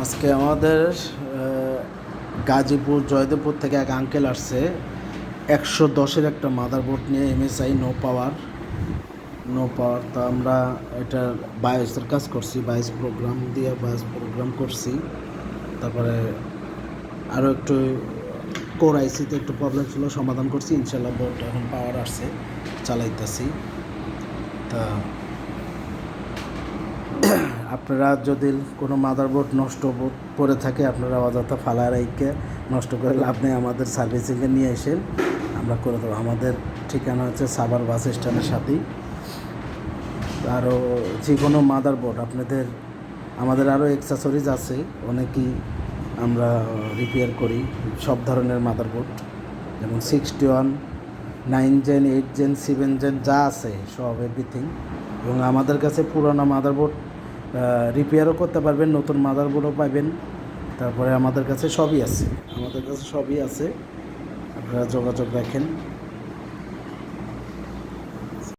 আজকে আমাদের গাজীপুর জয়দেবপুর থেকে এক আঙ্কেল আসছে 110-এর একটা মাদারবোর্ড নিয়ে MSI নো পাওয়ার। তো আমরা এটার বায়োসের কাজ করছি, বায়োস প্রোগ্রাম করছি। তারপরে আরও একটু কোর আইসিতে একটু প্রবলেম ছিল, সমাধান করছি। ইনশাল্লাহ বোর্ড এখন পাওয়ার আসছে, চালাইতেছি। তা আপনারা যদি কোনো মাদারবোর্ড নষ্ট করে থাকে, আপনারা অযথা ফালার রাইকে নষ্ট করে লাভ নেই, আমাদের সার্ভিসিংয়ে নিয়ে এসেন, আমরা করে দেবো। আমাদের ঠিকানা হচ্ছে সাভার বাস স্ট্যান্ডের সাথেই। আরও যে কোনো মাদারবোর্ড আমাদের আরও অ্যাক্সেসরিজ আছে, অনেকই আমরা রিপেয়ার করি সব ধরনের মাদারবোর্ড, যেমন 61, 9 জেন, 8 জেন, 7 জেন যা আছে সব এভরিথিং। এবং আমাদের কাছে পুরোনো মাদারবোর্ড রিপেয়ারও করতে পারবেন, নতুন মাদারবোর্ডও পাবেন। তারপরে আমাদের কাছে সবই আছে, আপনারা যোগাযোগ রাখেন।